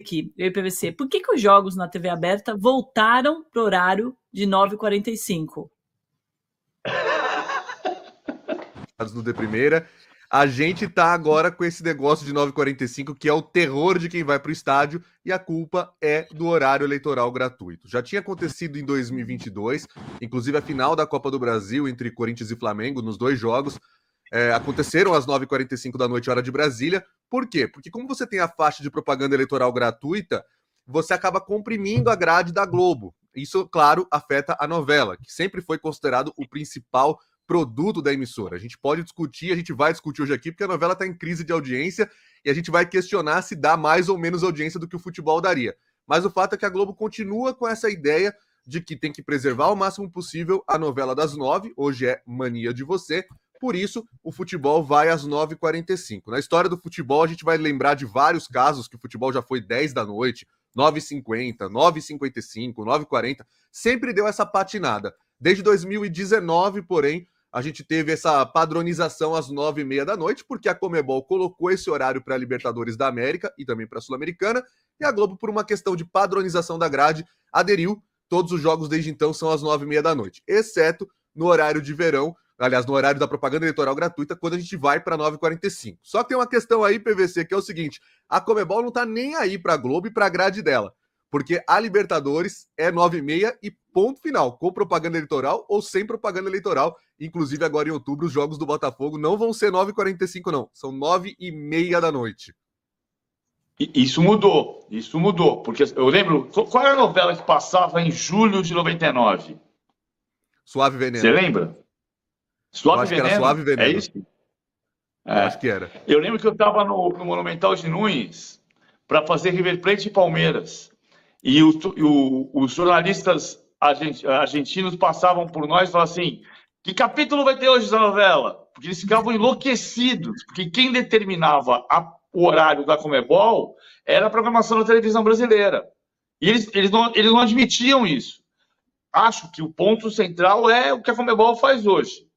aqui, eu e PVC, por que os jogos na TV aberta voltaram pro horário de 9h45? Do de primeira. A gente tá agora com esse negócio de 9h45, que é o terror de quem vai pro estádio, e a culpa é do horário eleitoral gratuito. Já tinha acontecido em 2022, inclusive a final da Copa do Brasil entre Corinthians e Flamengo, nos 2 jogos, aconteceram às 9h45 da noite, hora de Brasília. Por quê? Porque como você tem a faixa de propaganda eleitoral gratuita, você acaba comprimindo a grade da Globo. Isso, claro, afeta a novela, que sempre foi considerado o principal produto da emissora. A gente pode discutir, a gente vai discutir hoje aqui, porque a novela está em crise de audiência e a gente vai questionar se dá mais ou menos audiência do que o futebol daria. Mas o fato é que a Globo continua com essa ideia de que tem que preservar ao máximo possível a novela das 9, hoje é Mania de Você, por isso o futebol vai às 9h45. Na história do futebol a gente vai lembrar de vários casos que o futebol já foi 10 da noite, 9h50, 9h55, 9h40, sempre deu essa patinada. Desde 2019, porém, a gente teve essa padronização às 9h30 da noite, porque a Conmebol colocou esse horário para a Libertadores da América e também para a Sul-Americana, e a Globo, por uma questão de padronização da grade, aderiu. Todos os jogos desde então são às 9h30 da noite, exceto no horário de verão, aliás, no horário da propaganda eleitoral gratuita, quando a gente vai para 9h45. Só que tem uma questão aí, PVC, que é o seguinte: a Conmebol não tá nem aí para a Globo e para a grade dela, porque a Libertadores é 9h30 e ponto final, com propaganda eleitoral ou sem propaganda eleitoral. Inclusive, agora em outubro, os jogos do Botafogo não vão ser 9h45, não. São 9h30 da noite. Isso mudou, porque eu lembro, qual era a novela que passava em julho de 99? Suave Veneno. Você lembra? Suave Veneno? Era Suave Veneno. É isso? Eu acho que era. Eu lembro que eu estava no Monumental de Nunes para fazer River Plate e Palmeiras. E os jornalistas argentinos passavam por nós e falavam assim: que capítulo vai ter hoje essa novela? Porque eles ficavam enlouquecidos, porque quem determinava o horário da Conmebol era a programação da televisão brasileira. E eles não admitiam isso. Acho que o ponto central é o que a Conmebol faz hoje.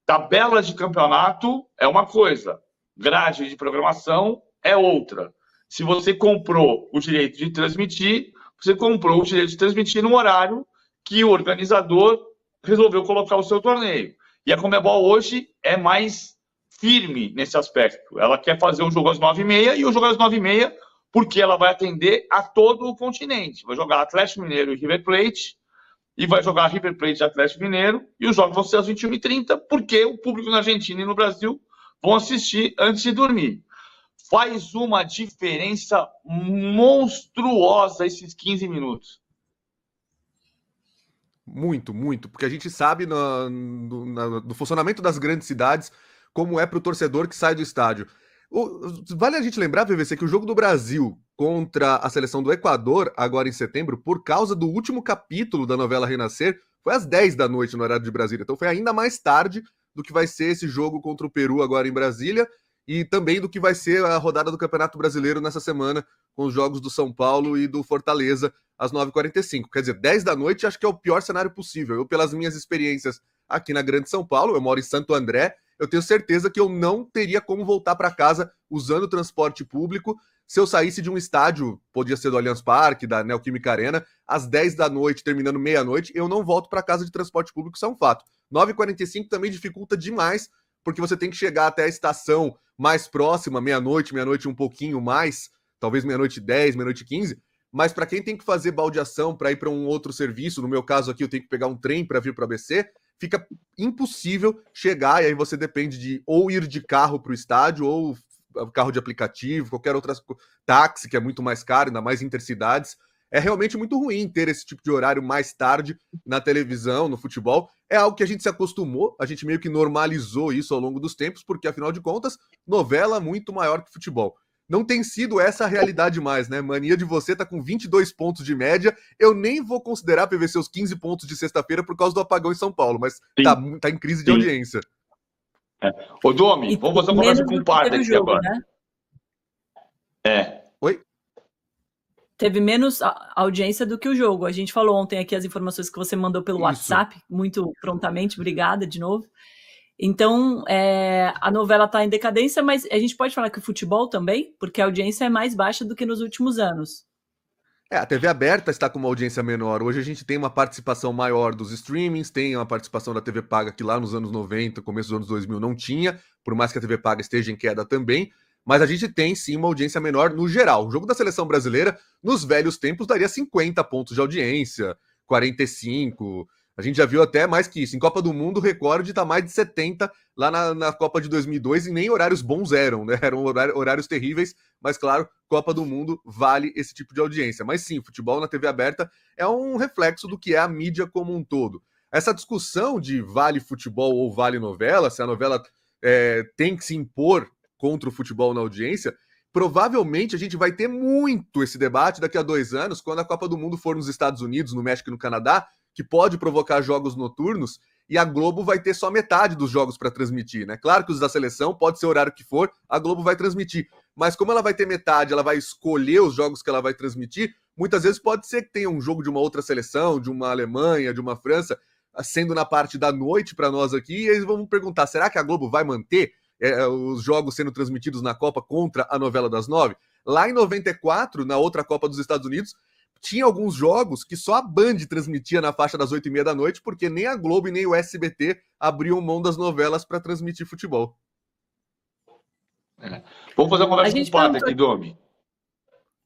Tabela de campeonato é uma coisa, grade de programação é outra. Se você comprou o direito de transmitir, você comprou o direito de transmitir no horário que o organizador resolveu colocar o seu torneio. E a Conmebol hoje é mais firme nesse aspecto. Ela quer fazer o jogo às 9h30 e o jogo às 9h30 porque ela vai atender a todo o continente. Vai jogar Atlético Mineiro e River Plate, e vai jogar River Plate e Atlético Mineiro, e os jogos vão ser às 21h30, porque o público na Argentina e no Brasil vão assistir antes de dormir. Faz uma diferença monstruosa esses 15 minutos. Muito, muito, porque a gente sabe do funcionamento das grandes cidades como é para o torcedor que sai do estádio. Vale a gente lembrar, PVC, que o jogo do Brasil contra a seleção do Equador, agora em setembro, por causa do último capítulo da novela Renascer, foi às 10 da noite no horário de Brasília. Então foi ainda mais tarde do que vai ser esse jogo contra o Peru agora em Brasília, e também do que vai ser a rodada do Campeonato Brasileiro nessa semana, com os jogos do São Paulo e do Fortaleza às 9h45. Quer dizer, 10 da noite acho que é o pior cenário possível. Eu, pelas minhas experiências aqui na Grande São Paulo, eu moro em Santo André, eu tenho certeza que eu não teria como voltar para casa usando o transporte público se eu saísse de um estádio, podia ser do Allianz Parque, da Neoquímica Arena, às 10 da noite, terminando meia-noite, eu não volto para casa de transporte público, isso é um fato. 9h45 também dificulta demais, porque você tem que chegar até a estação mais próxima, meia-noite um pouquinho mais, talvez meia-noite 10, meia-noite 15, mas para quem tem que fazer baldeação para ir para um outro serviço, no meu caso aqui eu tenho que pegar um trem para vir para o ABC, fica impossível chegar, e aí você depende de ou ir de carro para o estádio, ou carro de aplicativo, qualquer outra táxi, que é muito mais caro, ainda mais intercidades. É realmente muito ruim ter esse tipo de horário mais tarde na televisão, no futebol. É algo que a gente se acostumou, a gente meio que normalizou isso ao longo dos tempos, porque afinal de contas, novela é muito maior que futebol. Não tem sido essa a realidade mais, né? Mania de Você tá com 22 pontos de média. Eu nem vou considerar PVC os 15 pontos de sexta-feira por causa do apagão em São Paulo, mas tá em crise de audiência. Ô, Domi, vamos fazer uma conversa com o padre aqui jogo, agora. Né? Oi? Teve menos audiência do que o jogo. A gente falou ontem aqui as informações que você mandou pelo WhatsApp, muito prontamente. Obrigada de novo. Então, a novela está em decadência, mas a gente pode falar que o futebol também, porque a audiência é mais baixa do que nos últimos anos. A TV aberta está com uma audiência menor. Hoje a gente tem uma participação maior dos streamings, tem uma participação da TV paga que lá nos anos 90, começo dos anos 2000 não tinha, por mais que a TV paga esteja em queda também, mas a gente tem sim uma audiência menor no geral. O jogo da seleção brasileira, nos velhos tempos, daria 50 pontos de audiência, 45. A gente já viu até mais que isso. Em Copa do Mundo, o recorde está mais de 70 lá na Copa de 2002 e nem horários bons eram, né? Eram horários terríveis, mas claro, Copa do Mundo vale esse tipo de audiência. Mas sim, futebol na TV aberta é um reflexo do que é a mídia como um todo. Essa discussão de vale futebol ou vale novela, se a novela tem que se impor contra o futebol na audiência, provavelmente a gente vai ter muito esse debate daqui a 2 anos, quando a Copa do Mundo for nos Estados Unidos, no México e no Canadá, que pode provocar jogos noturnos, e a Globo vai ter só metade dos jogos para transmitir, né? Claro que os da seleção, pode ser o horário que for, a Globo vai transmitir. Mas como ela vai ter metade, ela vai escolher os jogos que ela vai transmitir, muitas vezes pode ser que tenha um jogo de uma outra seleção, de uma Alemanha, de uma França, sendo na parte da noite para nós aqui, e eles vão perguntar, será que a Globo vai manter os jogos sendo transmitidos na Copa contra a novela das 9? Lá em 94, na outra Copa dos Estados Unidos, tinha alguns jogos que só a Band transmitia na faixa das 8h30 da noite, porque nem a Globo e nem o SBT abriam mão das novelas para transmitir futebol. Vamos fazer uma conversa com o padre aqui, Domi.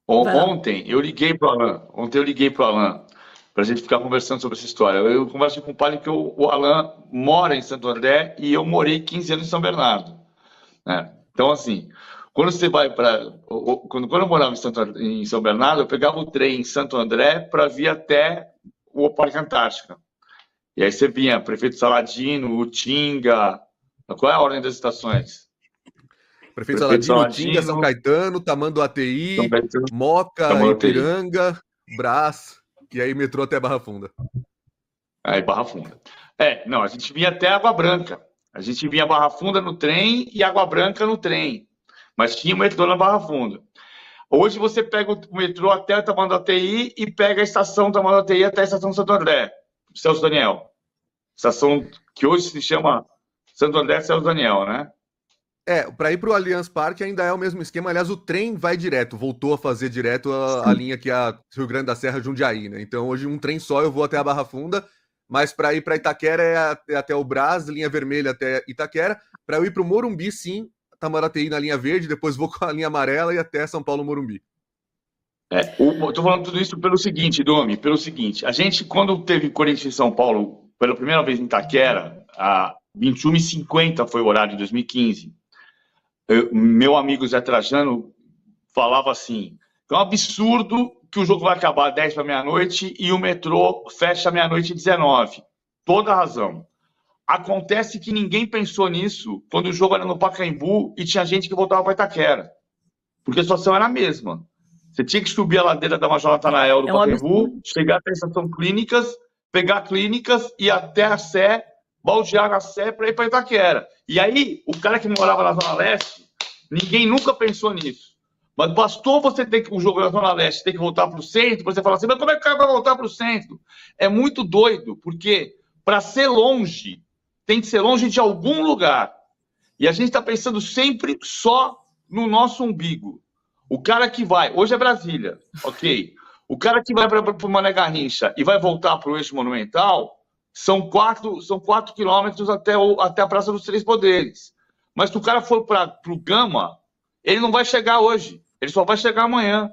Ontem eu liguei para o Alan para a gente ficar conversando sobre essa história. Eu conversei com o padre que o Alan mora em Santo André e eu morei 15 anos em São Bernardo. Né? Então, assim, quando você vai para... Quando eu morava em São Bernardo, eu pegava o trem em Santo André para vir até o Parque Antártica. E aí você vinha Prefeito Saladino, Utinga... Qual é a ordem das estações? Prefeito Saladino, Utinga, São Caetano, Tamanduateí, Moca, Ipiranga, Brás, e aí metrô até Barra Funda. Aí Barra Funda. Não, a gente vinha até Água Branca. A gente vinha Barra Funda no trem e Água Branca no trem. Mas tinha o metrô na Barra Funda. Hoje você pega o metrô até Tamanduateí e pega a estação Tamanduateí até a estação Santo André, Celso Daniel. Estação que hoje se chama Santo André Celso Daniel, né? Para ir para o Allianz Parque ainda é o mesmo esquema. Aliás, o trem vai direto, voltou a fazer direto a linha que é a Rio Grande da Serra Jundiaí, né? Então hoje um trem só eu vou até a Barra Funda, mas para ir para Itaquera é até o Brás, linha vermelha até Itaquera. Para eu ir para o Morumbi, sim, Tamanduateí na linha verde, depois vou com a linha amarela e até São Paulo Morumbi. Estou falando tudo isso pelo seguinte, Domi, a gente, quando teve Corinthians e São Paulo pela primeira vez em Itaquera, a 21h50 foi o horário de 2015. Meu amigo Zé Trajano falava assim, é um absurdo que o jogo vai acabar 10 para meia-noite e o metrô fecha meia-noite e 19. Toda razão. Acontece que ninguém pensou nisso quando o jogo era no Pacaembu e tinha gente que voltava para Itaquera. Porque a situação era a mesma. Você tinha que subir a ladeira da Major Natanael do Pacaembu, chegar até a estação Clínicas, pegar Clínicas e até a Sé, baldear a Sé para ir para Itaquera. E aí, o cara que morava na Zona Leste, ninguém nunca pensou nisso. Mas bastou você ter que o jogo na Zona Leste ter que voltar para o centro, você fala assim, mas como é que o cara vai voltar para o centro? É muito doido, porque para ser longe, tem que ser longe de algum lugar. E a gente está pensando sempre só no nosso umbigo. O cara que vai, hoje é Brasília, ok? O cara que vai para o Mané Garrincha e vai voltar para o Eixo Monumental, são 4 quilômetros até a Praça dos Três Poderes. Mas se o cara for para o Gama, ele não vai chegar hoje, ele só vai chegar amanhã.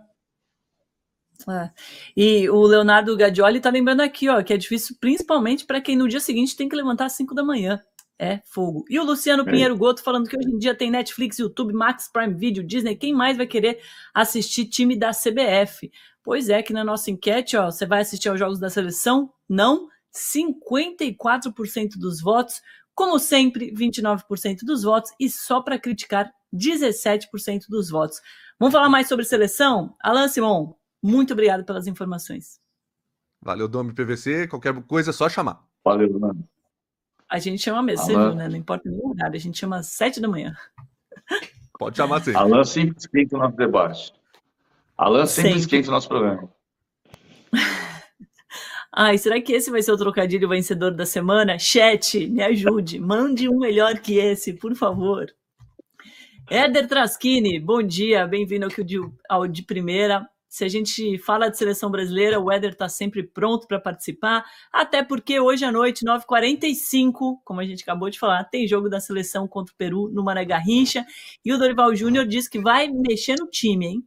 E o Leonardo Gadioli está lembrando aqui, que é difícil principalmente para quem no dia seguinte tem que levantar às 5 da manhã. É fogo. E o Luciano Pinheiro Goto falando que hoje em dia tem Netflix, YouTube, Max, Prime Video, Disney. Quem mais vai querer assistir time da CBF? Pois é, que na nossa enquete, você vai assistir aos jogos da seleção? Não. 54% dos votos. Como sempre, 29% dos votos. E só para criticar, 17% dos votos. Vamos falar mais sobre seleção? Alan Simon, muito obrigado pelas informações. Valeu, Domi PVC. Qualquer coisa é só chamar. Valeu, mano. A gente chama mesmo, você viu, né? Não importa nenhum horário, a gente chama às 7 da manhã. Pode chamar sim. Alan sempre esquenta o nosso debate. Alan sempre esquenta o nosso programa. Ai, será que esse vai ser o trocadilho vencedor da semana? Chat, me ajude. Mande um melhor que esse, por favor. Éder Traschini, bom dia. Bem-vindo ao de primeira. Se a gente fala de seleção brasileira, o Éder está sempre pronto para participar, até porque hoje à noite, 9h45, como a gente acabou de falar, tem jogo da seleção contra o Peru no Mané Garrincha, e o Dorival Júnior disse que vai mexer no time, hein?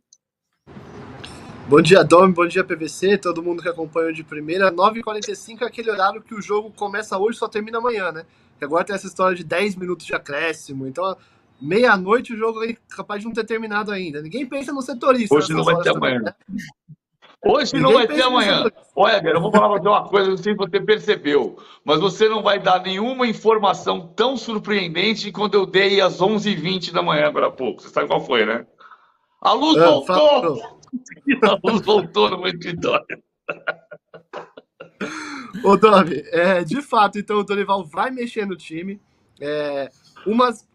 Bom dia, Dom, bom dia, PVC, todo mundo que acompanha o de primeira. 9h45 é aquele horário que o jogo começa hoje e só termina amanhã, né? Porque agora tem essa história de 10 minutos de acréscimo, então meia-noite o jogo é capaz de não ter terminado ainda. Ninguém pensa no setorista. Hoje não vai ter amanhã. Né? Hoje não vai ter amanhã. Olha, eu vou falar pra você uma coisa, não sei se você percebeu, mas você não vai dar nenhuma informação tão surpreendente quando eu dei às 11h20 da manhã agora há pouco. Você sabe qual foi, né? A luz voltou! A luz voltou no meu escritório. Ô, Domi, de fato, então o Dorival vai mexer no time.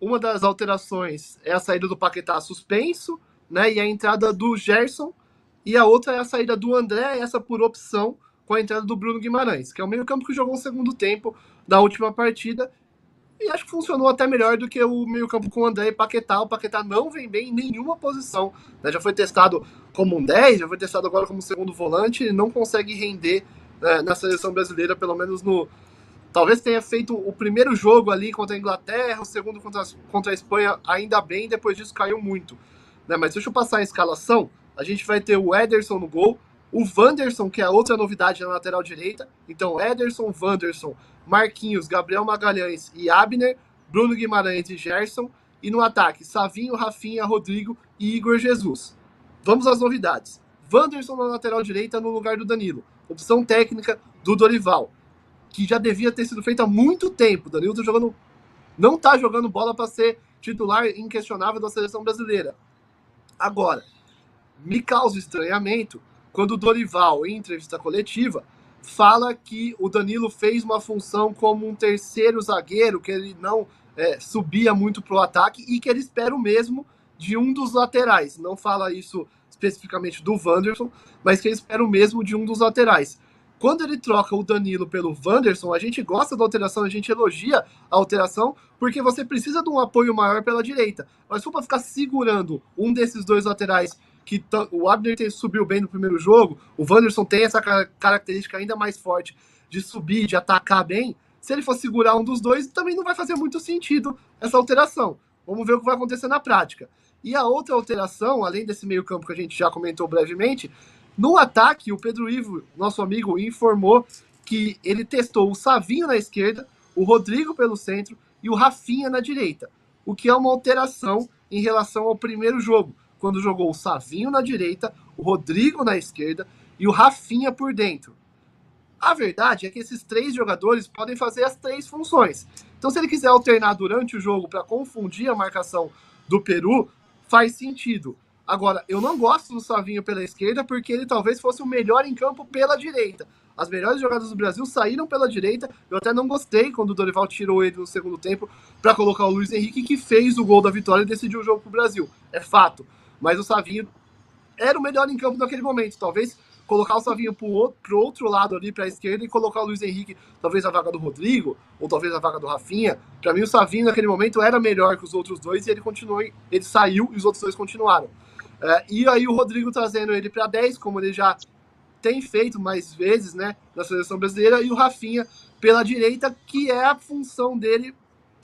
Uma das alterações é a saída do Paquetá suspenso, né, e a entrada do Gerson, e a outra é a saída do André, essa por opção, com a entrada do Bruno Guimarães, que é o meio campo que jogou o segundo tempo da última partida, e acho que funcionou até melhor do que o meio campo com o André e Paquetá. O Paquetá não vem bem em nenhuma posição, né, já foi testado como um 10, já foi testado agora como segundo volante, e não consegue render na seleção brasileira, pelo menos no... Talvez tenha feito o primeiro jogo ali contra a Inglaterra, o segundo contra a Espanha, ainda bem, depois disso caiu muito. Né? Mas deixa eu passar a escalação. A gente vai ter o Ederson no gol, o Wanderson, que é a outra novidade na lateral direita. Então, Ederson, Wanderson, Marquinhos, Gabriel Magalhães e Abner, Bruno Guimarães e Gerson. E no ataque, Savinho, Rafinha, Rodrigo e Igor Jesus. Vamos às novidades. Wanderson na lateral direita no lugar do Danilo. Opção técnica do Dorival, que já devia ter sido feito há muito tempo. O Danilo não está jogando bola para ser titular inquestionável da seleção brasileira. Agora, me causa estranhamento quando o Dorival, em entrevista coletiva, fala que o Danilo fez uma função como um terceiro zagueiro, que ele não subia muito para o ataque e que ele espera o mesmo de um dos laterais. Não fala isso especificamente do Wanderson, mas que ele espera o mesmo de um dos laterais. Quando ele troca o Danilo pelo Wanderson, a gente gosta da alteração, a gente elogia a alteração, porque você precisa de um apoio maior pela direita. Mas se for para ficar segurando um desses dois laterais, que o Abner subiu bem no primeiro jogo, o Wanderson tem essa característica ainda mais forte de subir, de atacar bem, se ele for segurar um dos dois, também não vai fazer muito sentido essa alteração. Vamos ver o que vai acontecer na prática. E a outra alteração, além desse meio campo que a gente já comentou brevemente, no ataque, o Pedro Ivo, nosso amigo, informou que ele testou o Savinho na esquerda, o Rodrigo pelo centro e o Rafinha na direita, o que é uma alteração em relação ao primeiro jogo, quando jogou o Savinho na direita, o Rodrigo na esquerda e o Rafinha por dentro. A verdade é que esses três jogadores podem fazer as três funções. Então, se ele quiser alternar durante o jogo para confundir a marcação do Peru, faz sentido. Agora, eu não gosto do Savinho pela esquerda porque ele talvez fosse o melhor em campo pela direita. As melhores jogadas do Brasil saíram pela direita. Eu até não gostei quando o Dorival tirou ele no segundo tempo para colocar o Luiz Henrique, que fez o gol da vitória e decidiu o jogo pro Brasil. É fato. Mas o Savinho era o melhor em campo naquele momento. Talvez colocar o Savinho pro outro lado ali, para a esquerda, e colocar o Luiz Henrique, talvez a vaga do Rodrigo, ou talvez a vaga do Rafinha. Para mim, o Savinho naquele momento era melhor que os outros dois e ele saiu e os outros dois continuaram. E aí o Rodrigo trazendo ele para 10, como ele já tem feito mais vezes, né, na seleção brasileira, e o Rafinha pela direita, que é a função dele,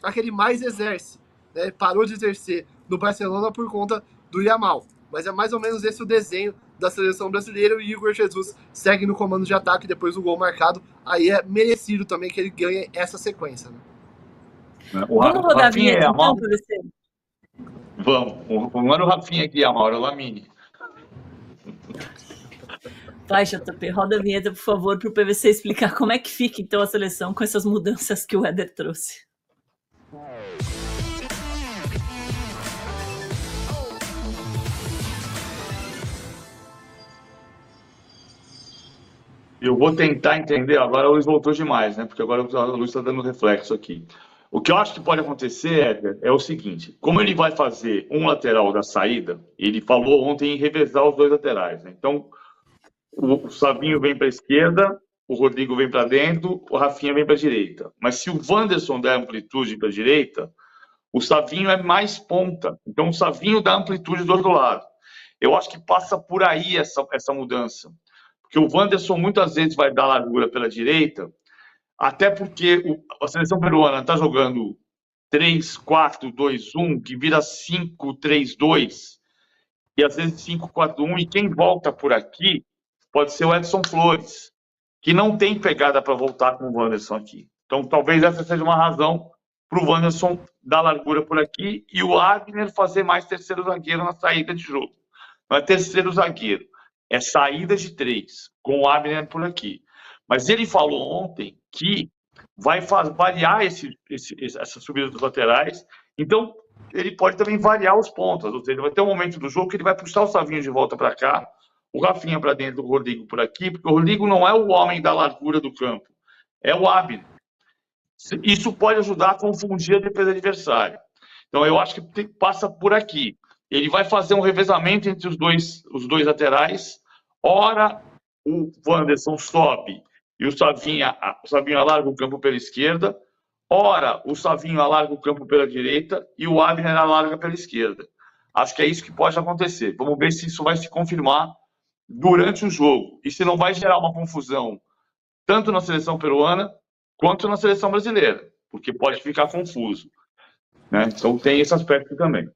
a que ele mais exerce, né? Parou de exercer no Barcelona por conta do Yamal. Mas é mais ou menos esse o desenho da seleção brasileira, e o Igor Jesus segue no comando de ataque depois do gol marcado. Aí é merecido também que ele ganhe essa sequência, né? Vamos rodar a vinheta então, PVC? Vamos. Não era o Rafinha aqui, a Mauro, é o Lamine. Vai, JP, roda a vinheta, por favor, para o PVC explicar como é que fica então a seleção com essas mudanças que o Éder trouxe. Eu vou tentar entender. Agora o Luiz voltou demais, né? Porque agora o Luiz está dando reflexo aqui. O que eu acho que pode acontecer, Éder, é o seguinte: como ele vai fazer um lateral da saída, ele falou ontem em revezar os dois laterais, né? Então, o Savinho vem para a esquerda, o Rodrigo vem para dentro, o Rafinha vem para a direita. Mas se o Wanderson der amplitude para a direita, o Savinho é mais ponta. Então o Savinho dá amplitude do outro lado. Eu acho que passa por aí essa mudança. Porque o Wanderson muitas vezes vai dar largura pela direita, até porque a seleção peruana está jogando 3-4-2-1, que vira 5-3-2, e às vezes 5-4-1, e quem volta por aqui pode ser o Edson Flores, que não tem pegada para voltar com o Wanderson aqui. Então talvez essa seja uma razão para o Wanderson dar largura por aqui e o Abner fazer mais terceiro zagueiro na saída de jogo. Não é terceiro zagueiro, é saída de 3, com o Abner por aqui. Mas ele falou ontem que vai variar essa subida dos laterais, então ele pode também variar os pontos, ou seja, vai ter um momento do jogo que ele vai puxar o Savinho de volta para cá, o Rafinha para dentro, o Rodrigo por aqui, porque o Rodrigo não é o homem da largura do campo, é o Abner. Isso pode ajudar a confundir a defesa adversária. Então eu acho que passa por aqui. Ele vai fazer um revezamento entre os dois laterais, ora o Wanderson sobe e o Savinho alarga o campo pela esquerda, ora o Savinho alarga o campo pela direita e o Abner alarga pela esquerda. Acho que é isso que pode acontecer. Vamos ver se isso vai se confirmar durante o jogo e se não vai gerar uma confusão tanto na seleção peruana quanto na seleção brasileira, porque pode ficar confuso, né? Então tem esse aspecto também.